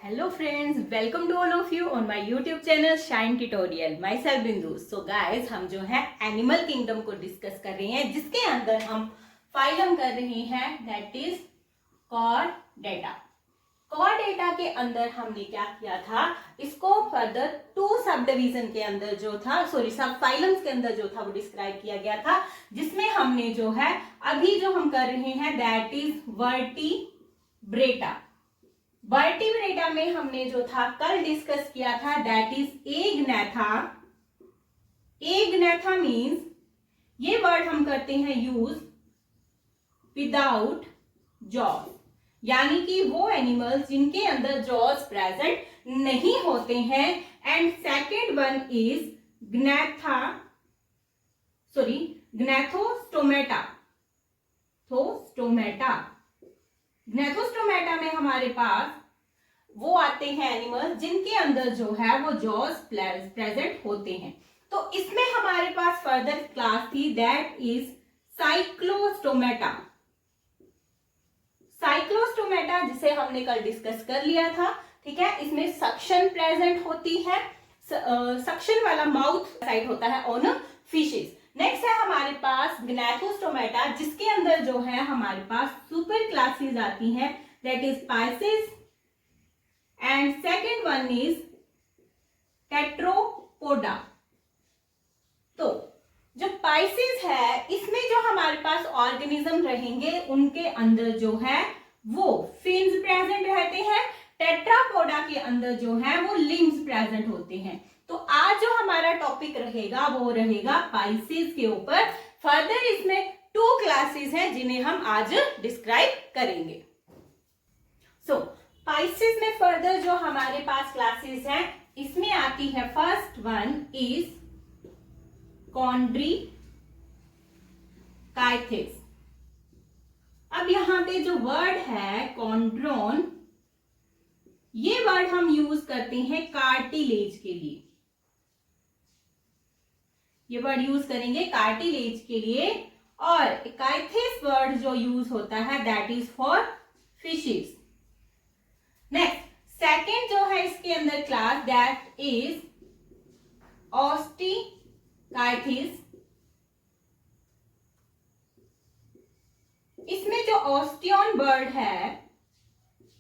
Hello friends, welcome to all of you on my YouTube channel Shine Tutorial. Myself Bindu. So guys, हम जो है animal kingdom को discuss कर रहे हैं, जिसके अंदर हम फाइलम कर रहे हैं, दैट इज कॉर्डेटा। कॉर्डेटा के अंदर हमने क्या किया था, इसको फर्दर टू सब डिवीजन के अंदर जो था, सब फाइलम्स के अंदर जो था वो डिस्क्राइब किया गया था, जिसमें हमने जो है अभी जो हम कर रहे हैं दैट इज वर्टिब्रेटा। वर्टिब्रेटा में हमने जो था कल डिस्कस किया था दैट इज एग्नैथा। एग्नैथा मीन्स ये वर्ड हम करते हैं यूज विदाउट जॉज, यानी कि वो एनिमल्स जिनके अंदर जॉज प्रेजेंट नहीं होते हैं। And second one is Gnathostomata. Gnathostomata में हमारे पास वो आते हैं एनिमल्स जिनके अंदर जो है वो जॉज प्रेजेंट होते हैं। तो इसमें हमारे पास फर्दर क्लास थी दैट इज साइक्लोस्टोमेटा। साइक्लोस्टोमेटा जिसे हमने कल डिस्कस कर लिया था, ठीक है। इसमें सक्शन प्रेजेंट होती है, सक्शन वाला माउथ साइड होता है ऑन फिशेस। नेक्स्ट है हमारे पास ग्नैथोस्टोमेटा, जिसके अंदर जो है हमारे पास सुपर क्लासेस आती हैं that is Pisces and second one is Tetrapoda. तो जो पाइसेस है, इसमें जो हमारे पास ऑर्गेनिज्म रहेंगे उनके अंदर जो है वो फिन्स प्रेजेंट रहते हैं। टेट्रापोडा के अंदर जो है वो लिम्स प्रेजेंट होते हैं। तो आज जो हमारा टॉपिक रहेगा वो रहेगा पाइसेस के ऊपर। फर्दर इसमें टू क्लासेस हैं जिन्हें हम आज डिस्क्राइब करेंगे। पाइसेस में फर्दर जो हमारे पास क्लासेस हैं, इसमें आती है फर्स्ट वन इज कॉन्ड्रीकाइथिस। अब यहां पे जो वर्ड है कॉन्ड्रोन, ये वर्ड हम यूज करते हैं कार्टिलेज के लिए। ये वर्ड यूज करेंगे कार्टिलेज के लिए। और काइथिस वर्ड जो यूज होता है that is for fishes. Next second जो है इसके अंदर क्लास दैट इज ऑस्टिकाइथिस। इसमें जो ऑस्टियन बर्ड है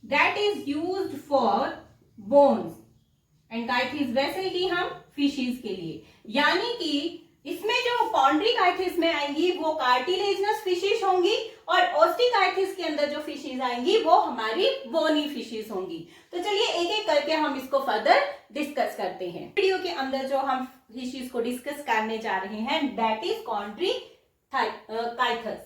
that is used for bones and ichthys वैसे ही हम फिशेस के लिए, यानी कि इसमें जो कॉन्ड्रीकाइथिस में आएंगी वो कार्टिलेजनस फिशेस होंगी और ऑस्टिकाइथिस के अंदर जो फिशेस आएंगी वो हमारी बोनी फिशेस होंगी। तो चलिए एक एक करके हम इसको फर्दर डिस्कस करते हैं। वीडियो के अंदर जो हम फिशेस को डिस्कस करने जा रहे हैं दैट इज कॉन्ड्रीकाइथस,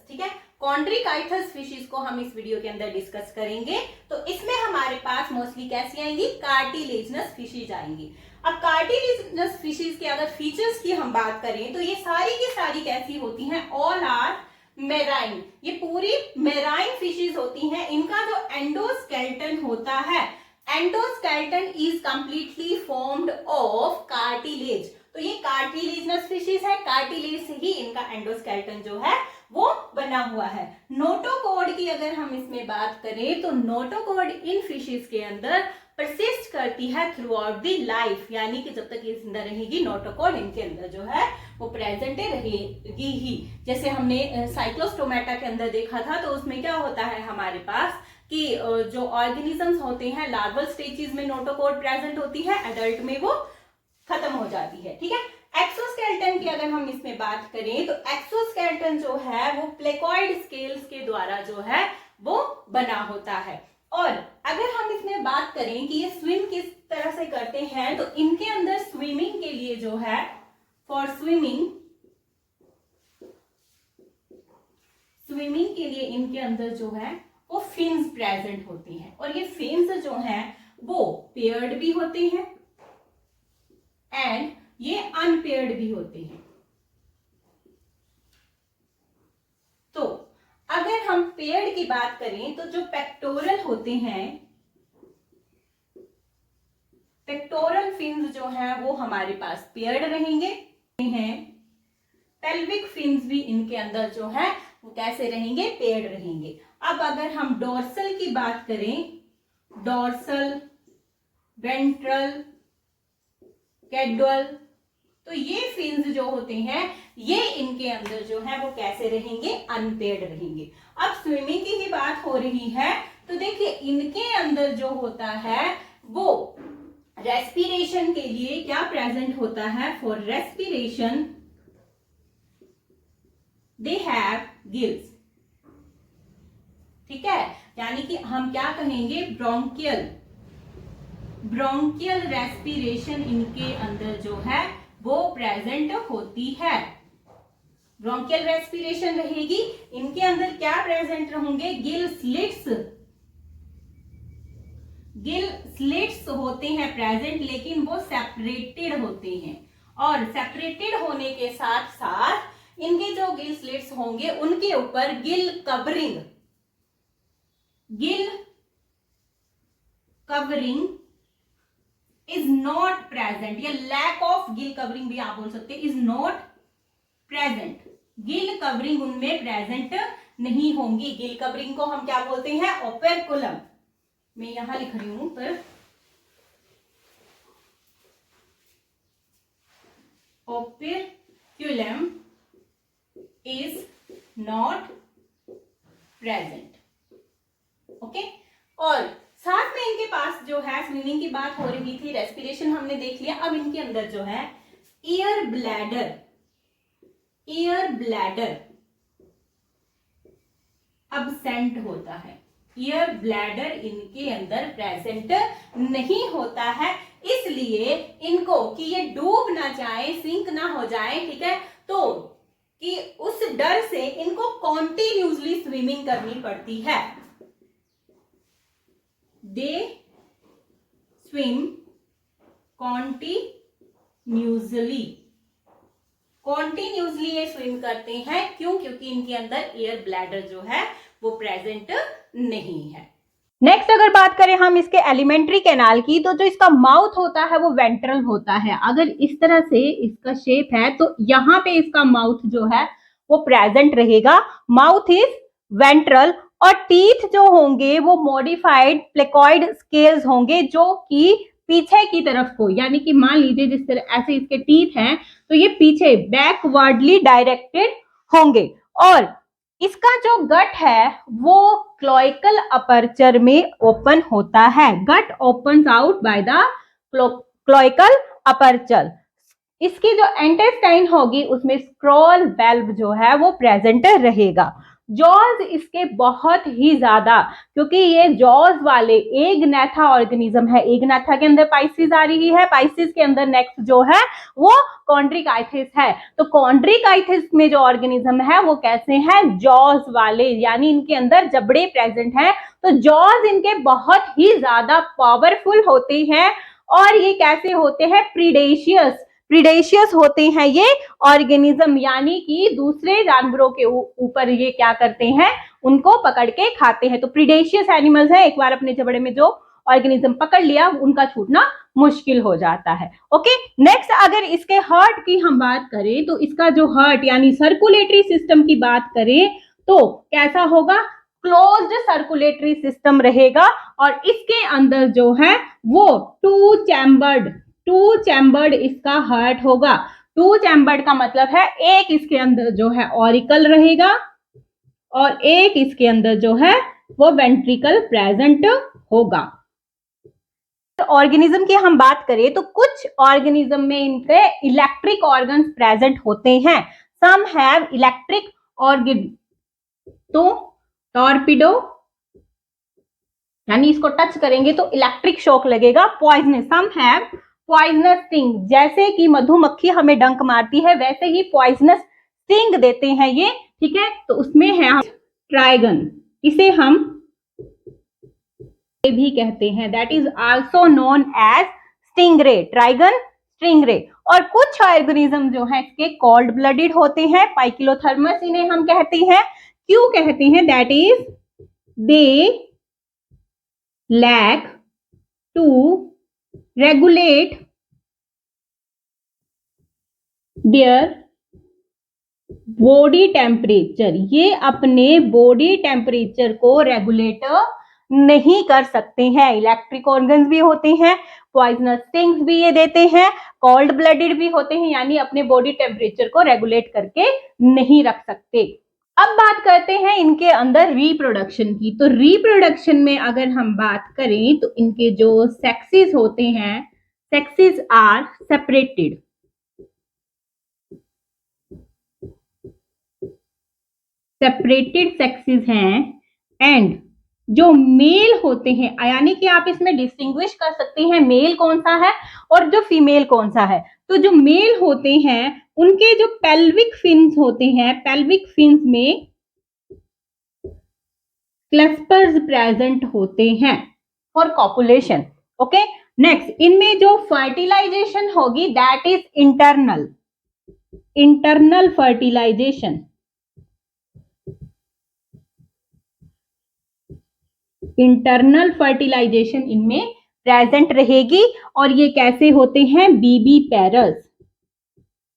ठीक है। कॉन्ड्रीकाइथस फिशेस को हम इस वीडियो के अंदर डिस्कस करेंगे। तो इसमें हमारे पास मोस्टली कैसी आएंगी, कार्टिलेजनस फिशेस आएंगी। अब कार्टिलेजनस फिशेस के अगर फीचर्स की हम बात करें तो ये सारी की सारी कैसी होती हैं, ऑल आर मेराइन। ये पूरी मेराइन फिशेस होती हैं। इनका जो एंडोस्केलेटन होता है, endoskeleton is completely formed of cartilage. तो ये कार्टिलेजनस फिशेस है, कार्टिलेज से ही इनका एंडोस्केलेटन जो है वो बना हुआ है। नोटोकॉर्ड की अगर हम इसमें बात करें तो नोटोकॉर्ड इन फिशेस के अंदर परसिस्ट करती है थ्रू आउट दी लाइफ, यानी कि जब तक ये जिंदा रहेगी नोटोकॉर्ड इनके अंदर जो है वो प्रेजेंट रहेगी ही। जैसे हमने साइक्लोस्टोमेटा के अंदर देखा था, तो उसमें क्या होता है हमारे पास कि जो ऑर्गेनिजम्स होते हैं लार्वल स्टेजेस में नोटोकॉर्ड प्रेजेंट होती है, एडल्ट में वो खत्म हो जाती है, ठीक है। एक्सोस्केलेटन की अगर हम इसमें बात करें तो एक्सोस्केलेटन जो है वो प्लेकॉइड स्केल्स के द्वारा जो है वो बना होता है। और अगर हम इसमें बात करें कि ये स्विम किस तरह से करते हैं, तो इनके अंदर स्विमिंग के लिए जो है फॉर स्विमिंग के लिए इनके अंदर जो है वो फिन्स प्रेजेंट होती हैं। और ये फिन्स जो हैं वो पेयर्ड भी होते हैं एंड ये अनपेयर्ड भी होते हैं। तो अगर हम पेयर्ड की बात करें तो जो पेक्टोरल होते हैं, पेक्टोरल फिन्स जो हैं वो हमारे पास पेयर्ड रहेंगे हैं। पेल्विक फिन्स भी इनके अंदर जो है वो कैसे रहेंगे, पेयर्ड रहेंगे। अब अगर हम डोर्सल की बात करें, डोर्सल वेंट्रल, कैडुअल। तो ये फिन्स जो होते हैं ये इनके अंदर जो है वो कैसे रहेंगे, अनपेयर्ड रहेंगे। अब स्विमिंग की ही बात हो रही है तो देखिए इनके अंदर जो होता है वो रेस्पिरेशन के लिए क्या प्रेजेंट होता है, for respiration they have gills. ठीक है, यानी कि हम क्या कहेंगे, ब्रोंकियल रेस्पिरेशन इनके अंदर जो है वो प्रेजेंट होती है। ब्रोंकियल रेस्पिरेशन रहेगी, इनके अंदर क्या प्रेजेंट होंगे, गिल स्लिट्स होते हैं प्रेजेंट, लेकिन वो सेपरेटेड होते हैं। और सेपरेटेड होने के साथ साथ इनके जो गिल स्लिट्स होंगे उनके ऊपर Gill covering is not present, या लैक ऑफ गिल कवरिंग भी आप बोल सकते हैं, is not present. Gill covering उनमें प्रेजेंट नहीं होंगी। गिल कवरिंग को हम क्या बोलते हैं, ओपेरकुलम। मैं यहां लिख रही हूं पर ओपेरकुलम इज नॉट प्रेजेंट। ओके, और साथ में इनके पास जो है, स्विमिंग की बात हो रही थी, रेस्पिरेशन हमने देख लिया। अब इनके अंदर जो है एयर ब्लैडर अब्सेंट होता है। एयर ब्लैडर इनके अंदर प्रेजेंट नहीं होता है, इसलिए इनको कि ये डूब ना जाए, सिंक ना हो जाए, ठीक है, तो कि उस डर से इनको कॉन्टिन्यूसली स्विमिंग करनी पड़ती है। दे स्विम कॉन्टिन्यूसली ये स्विम करते हैं। क्यों? क्योंकि इनके अंदर एयर ब्लैडर जो है वो प्रेजेंट नहीं है। नेक्स्ट अगर बात करें हम इसके एलिमेंट्री कैनाल की, तो जो इसका माउथ होता है वो वेंट्रल होता है। अगर इस तरह से इसका शेप है तो यहाँ पे इसका माउथ जो है वो प्रेजेंट रहेगा, माउथ इज वेंट्रल। और टीथ जो होंगे वो मॉडिफाइड प्लेकॉइड स्केल्स होंगे, जो कि पीछे की तरफ को, यानी कि मान लीजिए जिस तरह ऐसे इसके टीथ हैं तो ये पीछे बैकवर्डली डायरेक्टेड होंगे। और इसका जो गट है वो क्लोइकल अपर्चर में ओपन होता है। Gut opens out by the cloacal aperture. इसकी जो इंटेस्टाइन होगी उसमें स्क्रॉल वेल्व जो है वो प्रेजेंट रहेगा। जॉज इसके बहुत ही ज्यादा, क्योंकि ये जॉज वाले एगनैथा ऑर्गेनिज्म है। एगनैथा के अंदर पाइसिस आ रही है, पाइसिस के अंदर नेक्स्ट जो है वो कॉन्ड्रिकाइथिस है। तो कॉन्ड्रिकाइथिस में जो ऑर्गेनिज्म है वो कैसे हैं, जॉज वाले, यानी इनके अंदर जबड़े प्रेजेंट हैं। तो जॉज इनके बहुत ही ज्यादा पावरफुल होते हैं। और ये कैसे होते हैं, प्रीडेशियस होते हैं ये ऑर्गेनिज्म, यानी कि दूसरे जानवरों के ऊपर ये क्या करते हैं, उनको पकड़ के खाते हैं। तो प्रीडेशियस एनिमल्स है, एक बार अपने जबड़े में जो ऑर्गेनिज्म पकड़ लिया उनका छूटना मुश्किल हो जाता है। ओके, नेक्स्ट अगर इसके हार्ट की हम बात करें तो इसका जो हार्ट यानी सर्कुलेटरी सिस्टम की बात करें तो कैसा होगा, क्लोज्ड सर्कुलेटरी सिस्टम रहेगा। और इसके अंदर जो है वो टू चैम्बर्ड इसका हार्ट होगा। टू चैम्बर्ड का मतलब है एक इसके अंदर जो है ऑरिकल रहेगा और एक इसके अंदर जो है वो वेंट्रिकल प्रेजेंट होगा। ऑर्गेनिज्म की हम बात करें तो कुछ ऑर्गेनिज्म में इनके इलेक्ट्रिक ऑर्गन्स प्रेजेंट होते हैं। सम हैव इलेक्ट्रिक ऑर्गन, तो टॉर्पिडो यानी इसको टच करेंगे तो इलेक्ट्रिक शॉक लगेगा। Poisonous, some have poisonous sting, जैसे कि मधुमक्खी हमें डंक मारती है वैसे ही पॉइजनस स्टिंग देते हैं ये, ठीक है। तो उसमें है ट्राइगन, इसे हम भी कहते हैं, that is also known as stingray, Trygon stingray. और कुछ ऑर्गेनिज्म जो है इसके कोल्ड ब्लडेड होते हैं, पाइकिलोथर्मस इन्हें हम कहते हैं। क्यों कहते हैं, that is they lack to regulate their body temperature, ये अपने बॉडी टेम्परेचर को रेगुलेट नहीं कर सकते हैं। इलेक्ट्रिक ऑर्गन्स भी होते हैं, पॉइजनस स्टिंग्स भी ये देते हैं, कोल्ड ब्लडेड भी होते हैं, यानी अपने बॉडी टेम्परेचर को रेगुलेट करके नहीं रख सकते। अब बात करते हैं इनके अंदर रिप्रोडक्शन की। तो रिप्रोडक्शन में अगर हम बात करें तो इनके जो सेक्सेस होते हैं, sexes are separated. Separated sexes हैं, एंड जो मेल होते हैं, यानी कि आप इसमें डिस्टिंग्विश कर सकते हैं मेल कौन सा है और जो फीमेल कौन सा है। तो जो मेल होते हैं उनके जो पेल्विक फिन्स होते हैं, पेल्विक फिन्स में क्लस्पर्स प्रेजेंट होते हैं फॉर कॉपुलेशन। ओके, नेक्स्ट इनमें जो फर्टिलाइजेशन होगी that is internal, internal fertilization. Internal fertilization इनमें प्रेजेंट रहेगी, और ये कैसे होते हैं, बीबी पैरस,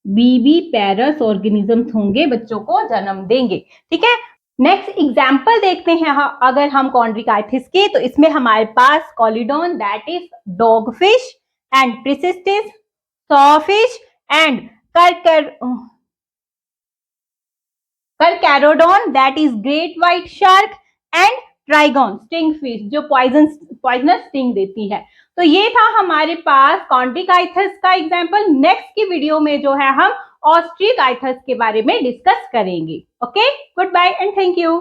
बीबी पैरस ऑर्गेनिजम्स होंगे, बच्चों को जन्म देंगे। ठीक है, नेक्स्ट एग्जाम्पल देखते हैं अगर हम कॉन्ड्रिकाइथिस के, तो इसमें हमारे पास Scoliodon that is dog fish, and Pristis sawfish, and Carcharodon that is great white shark, and Trygon sting fish जो पॉइजनस स्टिंग देती है। तो ये था हमारे पास कॉन्ड्रिकाइथिस का एग्जाम्पल। नेक्स्ट की वीडियो में जो है हम ऑस्ट्रिकाइथिस के बारे में डिस्कस करेंगे। Okay, goodbye and thank you.